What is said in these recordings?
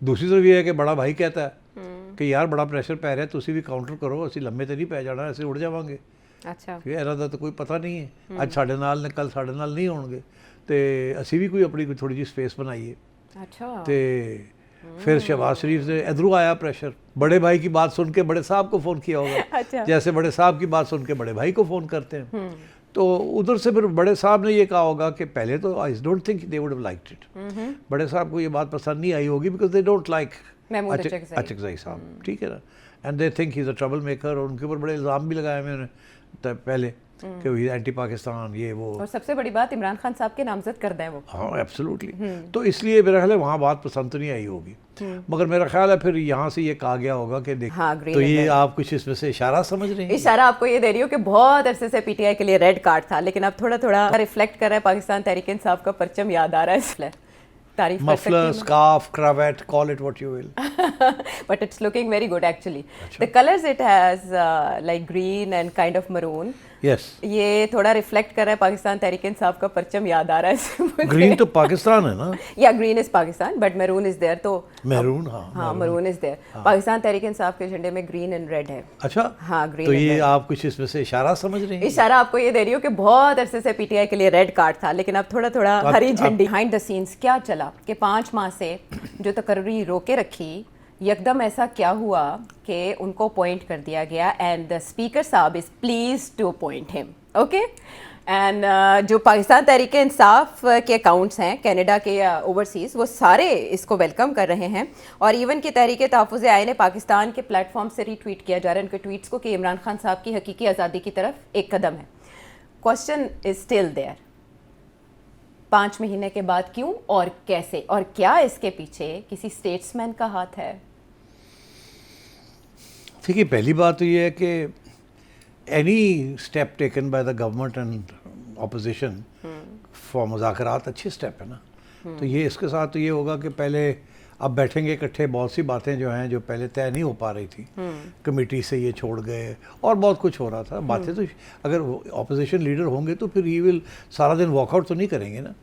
दूसरी तरफ ये है कि बड़ा भाई कहता है कि यार बड़ा ਪ੍ਰੈਸ਼ਰ ਪੈ ਰਿਹਾ, ਤੁਸੀਂ ਵੀ ਕਾਊਂਟਰ ਕਰੋ, ਅਸੀਂ ਲੰਮੇ ਤੇ ਨਹੀਂ ਪੈ ਜਾਣਾ, ਅਸੀਂ ਉੜ ਜਾਵਾਂਗੇ। ਅੱਛਾ, ਕਿ ਇਹਨਾਂ ਦਾ ਤਾਂ ਕੋਈ ਪਤਾ ਨਹੀਂ ਹੈ, ਅੱਜ ਸਾਡੇ ਨਾਲ ਨੇ ਕੱਲ ਸਾਡੇ ਨਾਲ ਨਹੀਂ ਹੋਣਗੇ, ਤੇ ਅਸੀਂ ਵੀ ਕੋਈ ਆਪਣੀ ਕੋਈ ਥੋੜੀ ਜਿਹੀ ਸਪੇਸ ਬਣਾਈਏ। अच्छा, ਤੇ फिर शहबाज शरीफ से इधरों आया प्रेशर, बड़े भाई की बात सुन के बड़े साहब को फ़ोन किया होगा, अच्छा, जैसे बड़े साहब की बात सुन के बड़े भाई को फ़ोन करते हैं। तो उधर से फिर बड़े साहब ने ये कहा होगा कि पहले तो I don't think they would have liked it, बड़े साहब को ये बात पसंद नहीं आई होगी, because they don't like Mahmood Achakzai. Achakzai साहब, ठीक है ना, and they think he is a trouble maker, और उनके ऊपर बड़े इल्ज़ाम भी लगाए मैंने पहले कि वही एंटी पाकिस्तान ये वो, और सबसे बड़ी बात इमरान खान साहब के नामजद करदा है वो। हाँ एब्सोल्युटली। तो इसलिए मेरा ख्याल है वहाँ बात पसंद तो नहीं आई होगी, मगर मेरा ख्याल है फिर यहाँ से ये कहा गया होगा कि देख, हाँ, ग्रीन तो एंड ये रेड। आप कुछ इसमें से इशारा समझ रहे हैं? इशारा आपको ये दे रही हो कि बहुत अरसे से पीटीआई के लिए रेड कार्ड था, लेकिन अब थोड़ा थोड़ा रिफ्लेक्ट कर रहा है, पाकिस्तान तहरीक इंसाफ का परचम याद आ रहा है, इसलिए तारीफ कर सकती मफलर, हूँ। Scarf, cravat, call it what you will. But it's looking very good actually. The colors it has like green and kind of maroon. Yes. ये थोड़ा रिफ्लेक्ट कर रहा है पाकिस्तान तहरीक इंसाफ का परचम याद आ रहा है इससे मुझे। ग्रीन तो पाकिस्तान है ना, या green is Pakistan but maroon is there, तो मैरून, हाँ हाँ maroon is there. Pakistan Tehreek Insaf के झंडे में ग्रीन एंड रेड है। अच्छा, हाँ, ग्रीन तो एंड ये रेड। आप कुछ इसमें से इशारा समझ रहे हैं? इशारा आपको ये दे रही हो कि बहुत अरसे से पीटीआई के लिए रेड कार्ड था, लेकिन अब थोड़ा थोड़ा हरी झंडी। बिहाइंड द सीन्स क्या चला कि 5 माह से जो तकर्री रोके रखी, यकदम ऐसा क्या हुआ कि उनको अपॉइंट कर दिया गया, एंड द स्पीकर साहब is please to appoint him, okay. And जो पाकिस्तान तहरीक इंसाफ के अकाउंट्स हैं कनाडा के या ओवरसीज़, वो सारे इसको वेलकम कर रहे हैं, और इवन की तहरीक तहफ़्फ़ुज़ आईन पाकिस्तान के प्लेटफॉर्म से रीट्वीट किया जा रहा है उनके ट्वीट्स को कि इमरान खान साहब की हकीकी आज़ादी की तरफ एक कदम है। क्वेश्चन इज स्टिल देयर, 5 महीने के बाद क्यों और कैसे, और क्या इसके पीछे किसी स्टेट्समैन का हाथ है? देखिए, पहली बात तो ये है कि any step taken by the government and opposition for मुज़ाकरात अच्छे स्टेप है ना। तो ये इसके साथ तो ये होगा कि पहले अब बैठेंगे इकट्ठे, बहुत सी बातें जो हैं जो पहले तय नहीं हो पा रही थी, कमेटी से ये छोड़ गए और बहुत कुछ हो रहा था बातें, तो अगर ऑपोजिशन लीडर होंगे तो फिर ही विल सारा दिन वॉकआउट तो नहीं करेंगे ना,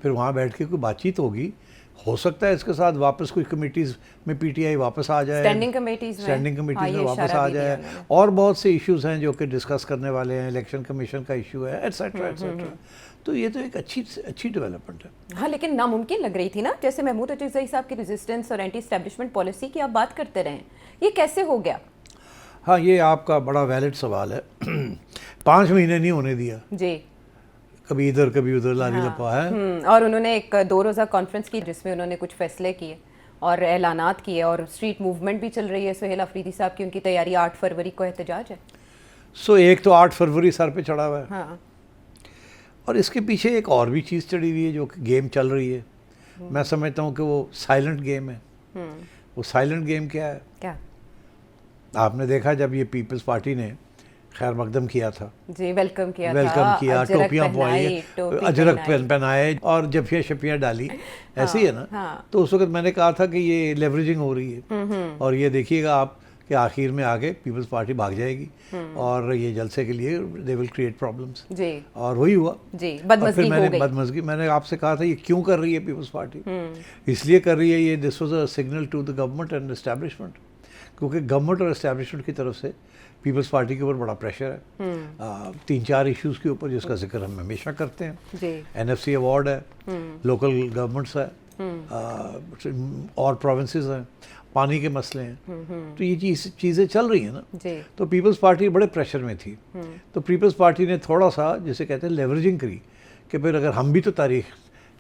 फिर वहाँ बैठ के कोई बातचीत होगी। हो सकता है इसके साथ वापस कोई कमेटीज़ में पीटीआई वापस आ जाए, स्टैंडिंग कमेटीज़ में वापस आ जाए, और बहुत से इश्यूज हैं जो कि डिस्कस करने वाले हैं, इलेक्शन कमीशन का इशू है, एटसेट्रा एटसेट्रा। तो ये तो एक अच्छी डेवलपमेंट है। हाँ, लेकिन नामुमकिन लग रही थी ना, जैसे महमूद अचकज़ई साहब की रेजिस्टेंस और एंटी एस्टेब्लिशमेंट पॉलिसी की आप बात करते रहे, ये कैसे हो गया? हाँ, ये आपका बड़ा वैलिड सवाल है। 5 महीने नहीं होने दिया जी, कभी इधर कभी उधर लारी लपा है। और उन्होंने एक 2 रोज़ा कॉन्फ्रेंस की जिसमें उन्होंने कुछ फैसले किए और ऐलानात किए, और स्ट्रीट मूवमेंट भी चल रही है। सुहेल अफरीदी साहब की उनकी तैयारी 8 फरवरी को एहतजाज है। सो एक तो 8 फरवरी सर पे चढ़ा हुआ है, हाँ, और इसके पीछे एक और भी चीज़ चढ़ी हुई है जो कि गेम चल रही है। मैं समझता हूँ कि वो साइलेंट गेम है। वो साइलेंट गेम क्या है? क्या? आपने देखा जब ये पीपल्स पार्टी ने खैर मकदम किया था जी, वेलकम किया, टोपियाँ पहनाई, अजरक पहनाए और जफिया शफिया डाली, ऐसे ही है ना। हाँ। तो उस वक्त मैंने कहा था कि ये लेवरेजिंग हो रही है, और ये देखिएगा आप कि आखिर में आगे पीपल्स पार्टी भाग जाएगी और ये जलसे के लिए दे विल क्रिएट प्रॉब्लम्स जी, और वही हुआ जी। बदमज़गी मैंने आपसे कहा था ये क्यों कर रही है पीपल्स पार्टी? इसलिए कर रही है ये, this was a signal to the government and establishment, क्योंकि गवर्नमेंट और एस्टैब्लिशमेंट की तरफ से पीपल्स पार्टी के ऊपर बड़ा प्रेशर है 3-4 इश्यूज़ के ऊपर, जिसका जिक्र हम हमेशा करते हैं। NFC अवार्ड है, लोकल गवर्नमेंट्स है, और प्रोविंसेस हैं, पानी के मसले हैं, तो ये चीज़ें चल रही हैं ना। तो पीपल्स पार्टी बड़े प्रेशर में थी, तो पीपल्स पार्टी ने थोड़ा सा जिसे कहते हैं लेवरेजिंग करी कि फिर अगर हम भी तो तारीख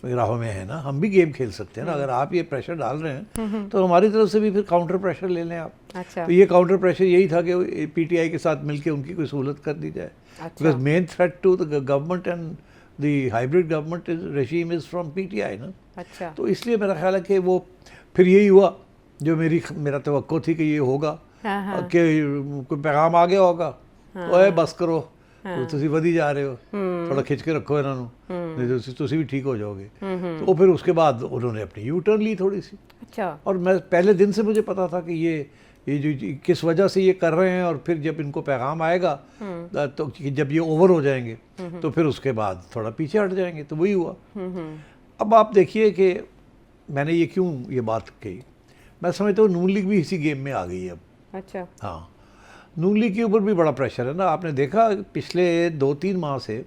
राहों में है ना, हम भी गेम खेल सकते हैं ना, अगर आप ये प्रेशर डाल रहे हैं तो हमारी तरफ से भी फिर काउंटर प्रेशर ले लें आप। अच्छा। तो ये काउंटर प्रेशर यही था कि पीटीआई के साथ मिलके उनकी कोई सहूलत कर दी जाए, because main threat to the government and the hybrid government regime is from PTI ना। अच्छा। तो इसलिए मेरा ख्याल है कि वो फिर यही हुआ जो मेरा तवक्को थी कि ये होगा, कि कोई पैगाम आ गया होगा, ओए बस करो, ਤੁਸੀਂ ਵਧੀ जा रहे हो, थोड़ा खिंच के रखो इन्हों, नहीं तो तुसी भी ठीक हो जाओगे। तो फिर उसके बाद उन्होंने अपनी यू टर्न ली थोड़ी सी। अच्छा। और मैं पहले दिन से मुझे पता था कि ये जो किस वजह से ये कर रहे हैं, और फिर जब इनको पैगाम आएगा तो जब ये ओवर हो जाएंगे तो फिर उसके बाद थोड़ा पीछे हट जाएंगे, तो वही हुआ। अब आप देखिए कि मैंने ये क्यों ये बात कही मैं समझता हूँ नून लीग भी इसी गेम में आ गई है अब। अच्छा। हाँ, नून लीग के ऊपर भी बड़ा प्रेशर है ना। आपने देखा पिछले 2-3 माह से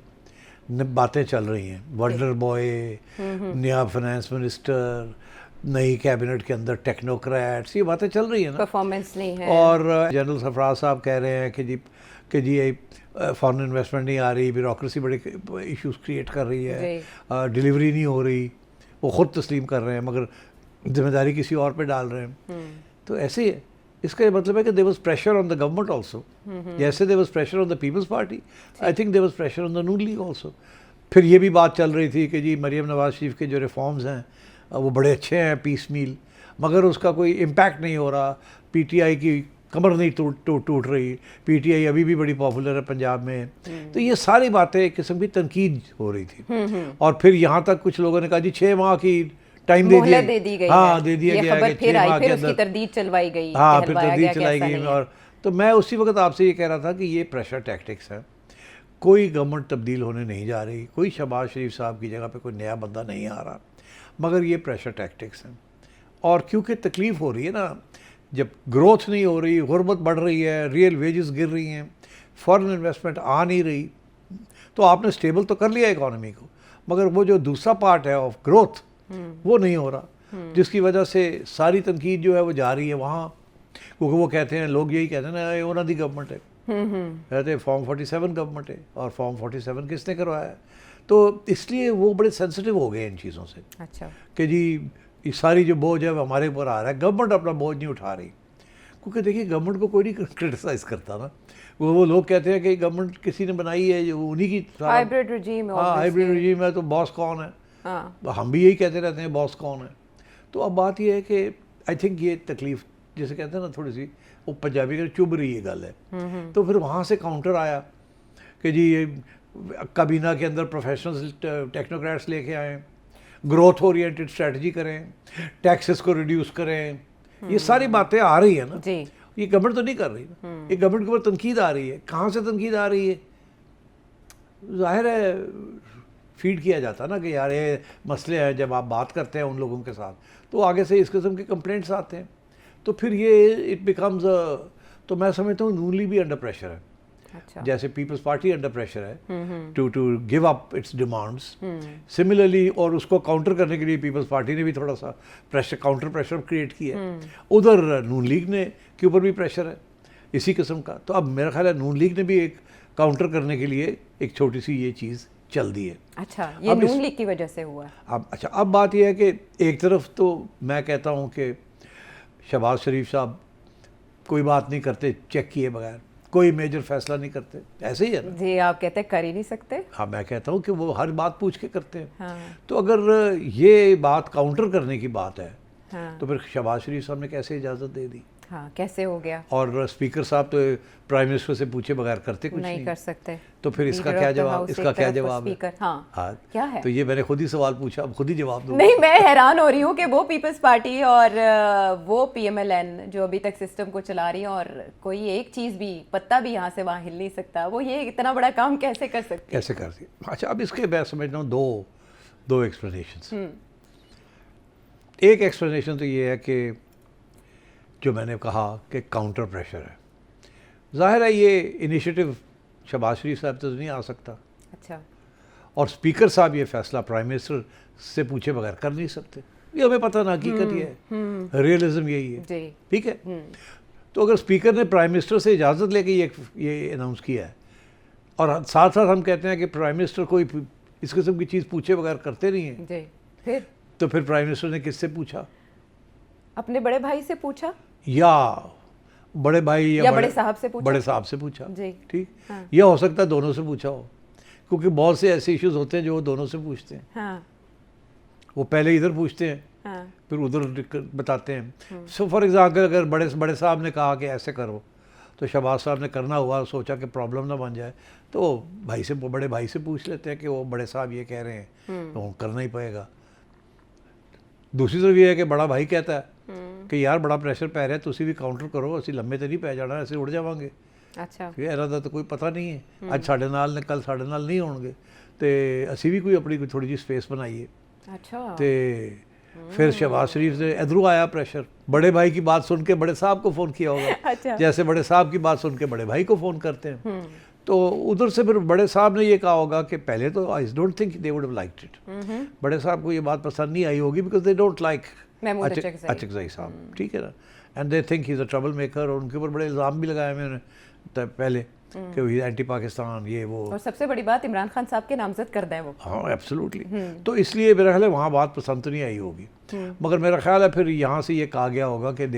बातें चल रही हैं, वंडर बॉय, नया फाइनेंस मिनिस्टर, नई कैबिनेट के अंदर टेक्नोक्रेट्स, ये बातें चल रही है ना। परफॉर्मेंस नहीं है। और जनरल सरफराज साहब कह रहे हैं कि जी फॉरेन इन्वेस्टमेंट नहीं आ रही, ब्यूरोक्रेसी बड़े इश्यूज क्रिएट कर रही है, डिलीवरी नहीं हो रही, वो ख़ुद तस्लीम कर रहे हैं मगर जिम्मेदारी किसी और पे डाल रहे हैं। तो ऐसे ही है। इसका ये मतलब है कि there was pressure on the government also, जैसे there was pressure on the Peoples Party, I think there was pressure on the Noon League also. फिर ये भी बात चल रही थी कि जी मरियम नवाज शरीफ के जो रिफॉर्म्स हैं वो बड़े अच्छे हैं पीस मील, मगर उसका कोई इम्पैक्ट नहीं हो रहा, पीटीआई की कमर नहीं टूट रही, पीटीआई अभी भी बड़ी पॉपुलर है पंजाब में। तो ये सारी बातें एक किस्म की तनकीद हो रही थी। और फिर यहाँ तक कुछ लोगों ने कहा जी 6 माह की टाइम दे दिया, दे दी गई, हाँ दे दिया गया है कि फिर 6 माह के उसकी तरदीद चलवाई गई, हाँ फिर तरदीद चलाई गई। और तो मैं उसी वक्त आपसे ये कह रहा था कि ये प्रेशर टैक्टिक्स है, कोई गवर्नमेंट तब्दील होने नहीं जा रही, कोई शहबाज शरीफ साहब की जगह पे कोई नया बंदा नहीं आ रहा, मगर ये प्रेशर टैक्टिक्स हैं। और क्योंकि तकलीफ़ हो रही है ना, जब ग्रोथ नहीं हो रही, गुर्बत बढ़ रही है, रियल वेजेस गिर रही हैं, फॉरेन इन्वेस्टमेंट आ नहीं रही, तो आपने स्टेबल तो कर लिया इकॉनमी को, मगर वो जो दूसरा पार्ट है ऑफ ग्रोथ वो नहीं हो रहा, जिसकी वजह से सारी तनकीद जो है वो जा रही है वहाँ। क्योंकि वो कहते हैं, लोग यही कहते हैं ना, ये उन्होंने दी गवर्नमेंट है, कहते हैं फॉर्म 47 गवर्नमेंट है, और फॉर्म 47 किसने करवाया है। तो इसलिए वो बड़े सेंसिटिव हो गए इन चीज़ों से। अच्छा। कि जी ये सारी जो बोझ है वो हमारे ऊपर आ रहा है, गवर्नमेंट अपना बोझ नहीं उठा रही। क्योंकि देखिए गवर्नमेंट को कोई नहीं क्रिटिसाइज़ करता ना, वो लोग कहते हैं कि गवर्नमेंट किसी ने बनाई है, जो उन्हीं की हाइब्रिड रजीम है। हाँ हाइब्रिड रजीम है, तो बॉस कौन है। तो हम भी यही कहते रहते हैं बॉस कौन है। तो अब बात ये है कि आई थिंक ये तकलीफ जैसे कहते हैं ना थोड़ी सी, वो पंजाबी का चुभ रही है गल है। तो फिर वहाँ से काउंटर आया कि जी ये काबीना के अंदर प्रोफेशनल्स टेक्नोक्रेट्स लेके आएँ, ग्रोथ ओरिएंटेड स्ट्रेटजी करें, टैक्सेस को रिड्यूस करें, ये सारी बातें आ रही है ना जी। ये गवर्नमेंट तो नहीं कर रही ना, ये गवर्नमेंट के ऊपर तनकीद आ रही है। कहाँ से तनकीद आ रही है? जाहिर है फीड किया जाता ना कि यार ये मसले हैं, जब आप बात करते हैं उन लोगों के साथ तो आगे से इस किस्म के कंप्लेंट्स आते हैं, तो फिर ये इट बिकम्स तो मैं समझता हूँ नून लीग भी अंडर प्रेशर है। अच्छा। जैसे पीपल्स पार्टी अंडर प्रेशर है to give up its demands, similarly, और उसको काउंटर करने के लिए पीपल्स पार्टी ने भी थोड़ा सा प्रेशर, काउंटर प्रेशर क्रिएट किया है। उधर नून लीग ने के ऊपर भी प्रेशर है इसी किस्म का। तो अब मेरा ख्याल है नून लीग ने भी एक काउंटर करने के लिए एक छोटी सी ये चीज़ चल दी है। अच्छा, ये नून लीग की वजह से हुआ। अब बात यह है कि एक तरफ तो मैं कहता हूँ कि शहबाज शरीफ साहब कोई बात नहीं करते चेक किए बगैर, कोई मेजर फैसला नहीं करते, ऐसे ही है ना जी। आप कहते हैं कर ही नहीं सकते। हाँ, मैं कहता हूँ कि वो हर बात पूछ के करते हैं। हाँ। तो अगर ये बात काउंटर करने की बात है, हाँ। तो फिर शहबाज शरीफ साहब ने कैसे इजाज़त दे दी? हाँ, कैसे हो गया? और स्पीकर साहब तो प्राइम मिनिस्टर से पूछे बगैर करते कुछ नहीं कर सकते। तो फिर इसका क्या जवाब, इसका क्या जवाब है? हाँ, क्या है? तो ये मैंने खुद ही सवाल पूछा, अब खुद ही जवाब दूँ। नहीं, मैं हैरान हो रही हूँ कि वो पीपल्स पार्टी और वो पीएमएलएन जो अभी तक सिस्टम को चला रही है और कोई एक चीज़ भी, पत्ता भी यहाँ से वहाँ हिल नहीं सकता, वो ये इतना बड़ा काम कैसे कर सकती? कैसे करती? अच्छा, अब इसके मैं समझता हूँ दो एक्सप्लेनेशंस। एक एक्सप्लेनेशन तो ये है कि जो मैंने कहा कि काउंटर प्रेशर है। जाहिर है ये इनिशिएटिव शहबाज शरीफ साहब तो नहीं आ सकता। अच्छा। और स्पीकर साहब ये फैसला प्राइम मिनिस्टर से पूछे बगैर कर नहीं सकते, ये हमें पता ना, हकीकत ये है, रियलिज्म यही है, ठीक है। तो अगर स्पीकर ने प्राइम मिनिस्टर से इजाज़त लेके ये अनाउंस किया है, और साथ साथ हम कहते हैं कि प्राइम मिनिस्टर कोई इस किस्म की चीज़ पूछे बगैर करते नहीं हैं जी, तो फिर प्राइम मिनिस्टर ने किससे पूछा? अपने बड़े भाई से पूछा, या बड़े भाई या बड़े साहब से पूछा? बड़े साहब से पूछा, ठीक। हाँ। यह हो सकता है दोनों से पूछा हो, क्योंकि बहुत से ऐसे इश्यूज होते हैं जो वो दोनों से पूछते हैं। हाँ। वो पहले इधर पूछते हैं, हाँ। फिर उधर बताते हैं। सो फॉर एग्जाम्पल अगर बड़े साहब ने कहा कि ऐसे करो, तो शहबाज साहब ने करना हुआ, सोचा कि प्रॉब्लम ना बन जाए, तो बड़े भाई से पूछ लेते हैं कि वो बड़े साहब ये कह रहे हैं तो करना ही पड़ेगा। दूसरी तरफ ये है कि बड़ा भाई कहता है कि यार बड़ा प्रेशर पै रहा है, तुसी भी काउंटर करो, असी लम्बे तो नहीं पै जाना, ऐसे उड़ जावांगे। अच्छा। ਇਹਨਾਂ ਦਾ ਤਾਂ ਕੋਈ ਪਤਾ ਨਹੀਂ ਹੈ, ਅੱਜ ਸਾਡੇ ਨਾਲ ਨੇ ਕੱਲ ਸਾਡੇ ਨਾਲ ਨਹੀਂ ਹੋਣਗੇ, ਤੇ ਅਸੀਂ ਵੀ ਕੋਈ ਆਪਣੀ ਥੋੜੀ ਜਿਹੀ ਸਪੇਸ ਬਣਾਈਏ। अच्छा। ਤੇ फिर शहबाज शरीफ से इधरों आया प्रेशर, बड़े भाई की बात सुन के बड़े साहब को फ़ोन किया होगा। अच्छा। जैसे बड़े साहब की बात सुन के बड़े भाई को फ़ोन करते हैं। तो उधर से फिर बड़े साहब ने ये कहा होगा कि पहले तो I don't think they would have liked it. बड़े साहब को ये बात पसंद नहीं आई होगी because they don't like Mahmood Achakzai साहब, ठीक है ना, and they think he is a trouble maker. और उनके ऊपर बड़े इल्ज़ाम भी लगाए मैंने पहले कि वो एंटी पाकिस्तान ये वो। और सबसे बड़ी बात इमरान खान साहब के नामजद करता है वो। हाँ एब्सोल्युटली। तो इसलिए मेरा ख्याल है वहाँ बात पसंद तो नहीं आई होगी, मगर मेरा ख्याल है फिर यहाँ से ये कहा गया होगा कि